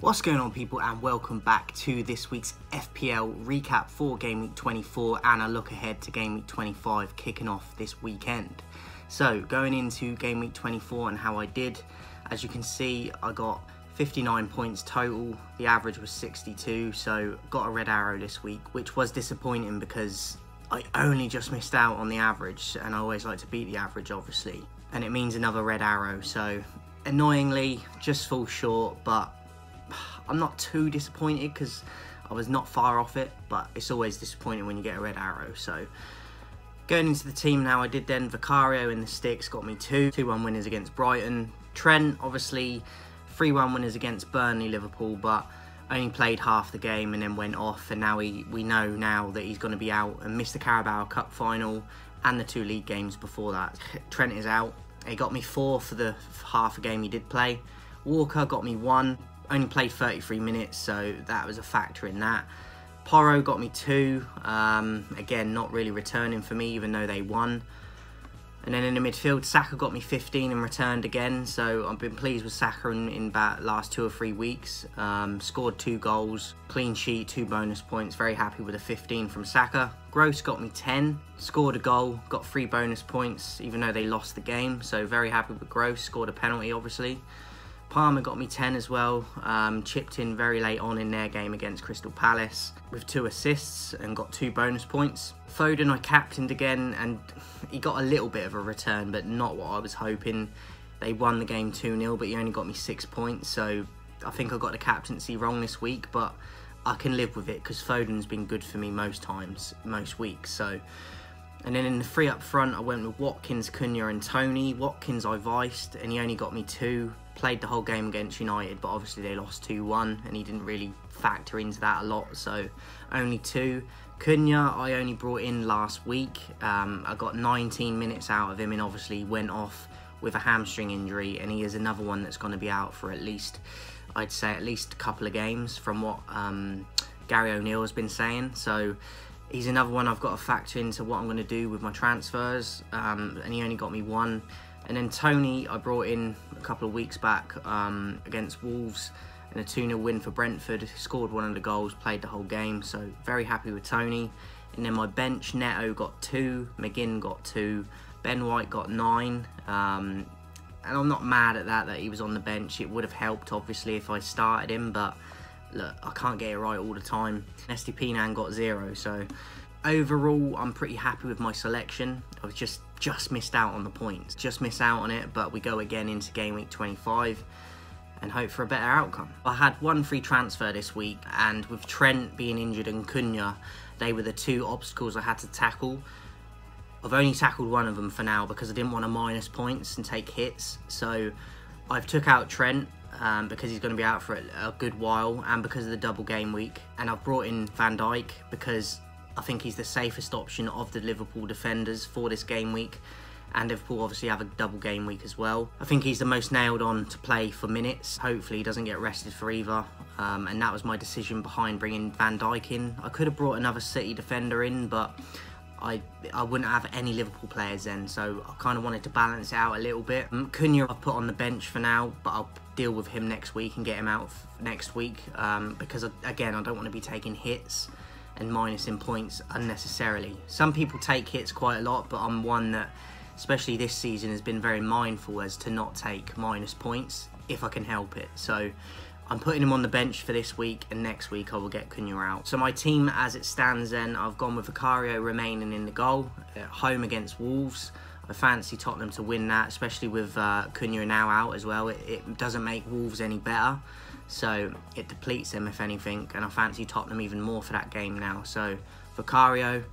What's going on, people, and welcome back to this week's FPL recap for Game Week 24 and a look ahead to Game Week 25 kicking off this weekend. So going into Game Week 24 and how I did, as you can see, I got 59 points total. The average was 62, so got a red arrow this week, which was disappointing because I only just missed out on the average, and I always like to beat the average, obviously, and it means another red arrow. So annoyingly just fall short, but I'm not too disappointed because I was not far off it, but it's always disappointing when you get a red arrow. So going into the team now, I did then Vicario in the sticks, got me 2-1 winners against Brighton. Trent, obviously 3-1 winners against Burnley, Liverpool, but only played half the game and then went off, and now we know now that he's going to be out and missed the Carabao Cup final and the 2 league games before that. Trent is out. He got me 4 for the half a game he did play. Walker got me 1. Only played 33 minutes, so that was a factor in that. Porro got me 2. Again, not really returning for me, even though they won. And then in the midfield, Saka got me 15 and returned again. So I've been pleased with Saka in about last 2 or 3 weeks. Scored 2 goals, clean sheet, 2 bonus points. Very happy with the 15 from Saka. Gross got me 10. Scored a goal, got 3 bonus points, even though they lost the game. So very happy with Gross. Scored a penalty, obviously. Palmer got me 10 as well, chipped in very late on in their game against Crystal Palace with 2 assists and got 2 bonus points. Foden I captained again, and he got a little bit of a return, but not what I was hoping. They won the game 2-0, but he only got me 6 points, so I think I got the captaincy wrong this week, but I can live with it because Foden's been good for me most times, most weeks. So. And then in the 3 up front, I went with Watkins, Cunha and Tony. Watkins I viced, and he only got me 2. Played the whole game against United, but obviously they lost 2-1, and he didn't really factor into that a lot, so only 2. Cunha I only brought in last week. I got 19 minutes out of him, and obviously went off with a hamstring injury, and he is another one that's going to be out for at least, I'd say at least a couple of games from what Gary O'Neill has been saying. So he's another one I've got to factor into what I'm going to do with my transfers, and he only got me 1. And then Tony I brought in a couple of weeks back against Wolves in a 2-0 win for Brentford. Scored 1 of the goals, played the whole game, so very happy with Tony. And then my bench, Neto got 2, McGinn got 2, Ben White got 9. And I'm not mad at that he was on the bench. It would have helped obviously if I started him, but look, I can't get it right all the time. Estepinan got 0, so overall I'm pretty happy with my selection. I was just missed out on the points. Just miss out on it, but we go again into Game Week 25 and hope for a better outcome. I had 1 free transfer this week, and with Trent being injured and Cunha, they were the 2 obstacles I had to tackle. I've only tackled 1 of them for now because I didn't want to minus points and take hits. So I've took out Trent because he's going to be out for a good while, and because of the double game week. And I've brought in Van Dijk because I think he's the safest option of the Liverpool defenders for this game week, and Liverpool obviously have a double game week as well. I think he's the most nailed on to play for minutes. Hopefully he doesn't get rested for either, and that was my decision behind bringing Van Dijk in. I could have brought another City defender in, but I wouldn't have any Liverpool players then, so I kind of wanted to balance it out a little bit. Cunha I've put on the bench for now, but I'll deal with him next week and get him out next week because, again, I don't want to be taking hits and minusing points unnecessarily. Some people take hits quite a lot, but I'm one that, especially this season, has been very mindful as to not take minus points if I can help it. So I'm putting him on the bench for this week, and next week I will get Cunha out. So my team as it stands then, I've gone with Vicario remaining in the goal at home against Wolves. I fancy Tottenham to win that, especially with Cunha now out as well. It doesn't make Wolves any better, so it depletes them if anything, and I fancy Tottenham even more for that game now. So Vicario.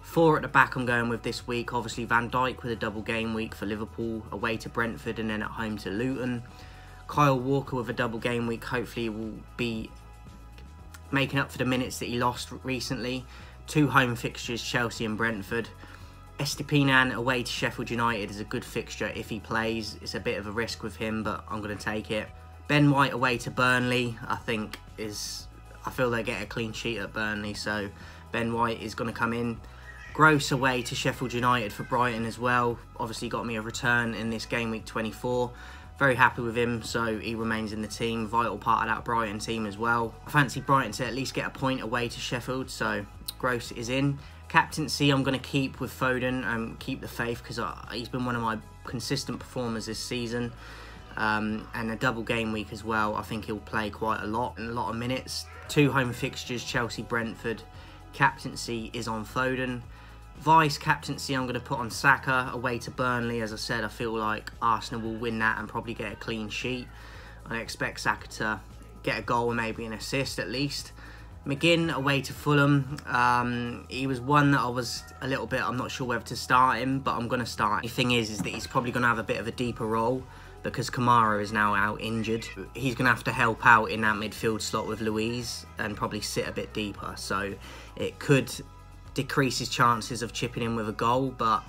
4 at the back I'm going with this week. Obviously Van Dijk with a double game week for Liverpool, away to Brentford and then at home to Luton. Kyle Walker with a double game week. Hopefully will be making up for the minutes that he lost recently. 2 home fixtures, Chelsea and Brentford. Estepinan away to Sheffield United is a good fixture if he plays. It's a bit of a risk with him, but I'm going to take it. Ben White away to Burnley, I feel they get a clean sheet at Burnley, so Ben White is going to come in. Gross away to Sheffield United for Brighton as well. Obviously got me a return in this game week 24. Very happy with him, so he remains in the team. Vital part of that Brighton team as well. I fancy Brighton to at least get a point away to Sheffield, so Gross is in. Captaincy I'm going to keep with Foden and keep the faith because he's been one of my consistent performers this season. And a double game week as well. I think he'll play quite a lot and a lot of minutes. 2 home fixtures, Chelsea, Brentford. Captaincy is on Foden. Vice captaincy I'm going to put on Saka away to Burnley. As I said, I feel like Arsenal will win that and probably get a clean sheet. I expect Saka to get a goal and maybe an assist at least. McGinn away to Fulham. He was one that I was a little bit, I'm not sure whether to start him, but I'm going to start. The thing is that he's probably going to have a bit of a deeper role because Kamara is now out injured. He's going to have to help out in that midfield slot with Luiz and probably sit a bit deeper. So it could decrease his chances of chipping in with a goal, but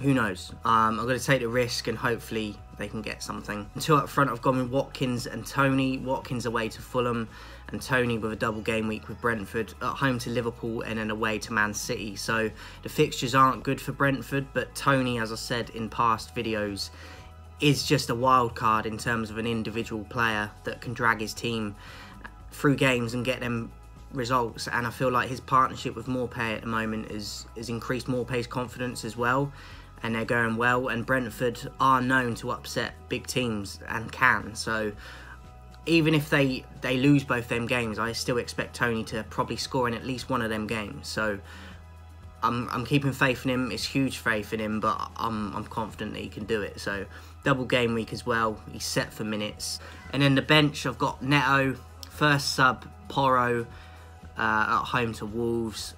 who knows. I'm going to take the risk and hopefully they can get something. And 2 up front, I've gone with Watkins and Tony. Watkins away to Fulham and Tony with a double game week with Brentford, at home to Liverpool and then away to Man City. So the fixtures aren't good for Brentford, but Tony, as I said in past videos, is just a wild card in terms of an individual player that can drag his team through games and get them results. And I feel like his partnership with Morpay at the moment has increased Morpay's confidence as well, and they're going well. And Brentford are known to upset big teams and can, so even if they lose both them games, I still expect Tony to probably score in at least one of them games. So I'm keeping faith in him. It's huge faith in him, but I'm confident that he can do it. So double game week as well. He's set for minutes. And then the bench, I've got Neto, first sub Porro at home to Wolves,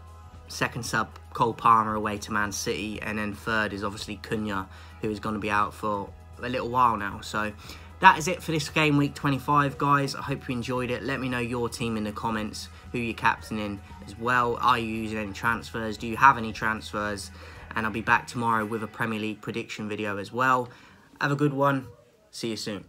second sub Cole Palmer away to Man City, and then third is obviously Cunha, who is going to be out for a little while now. So that is it for this game week 25, guys. I hope you enjoyed it. Let me know your team in the comments, who you're captaining as well. Are you using any transfers? Do you have any transfers? And I'll be back tomorrow with a Premier League prediction video as well. Have a good one. See you soon.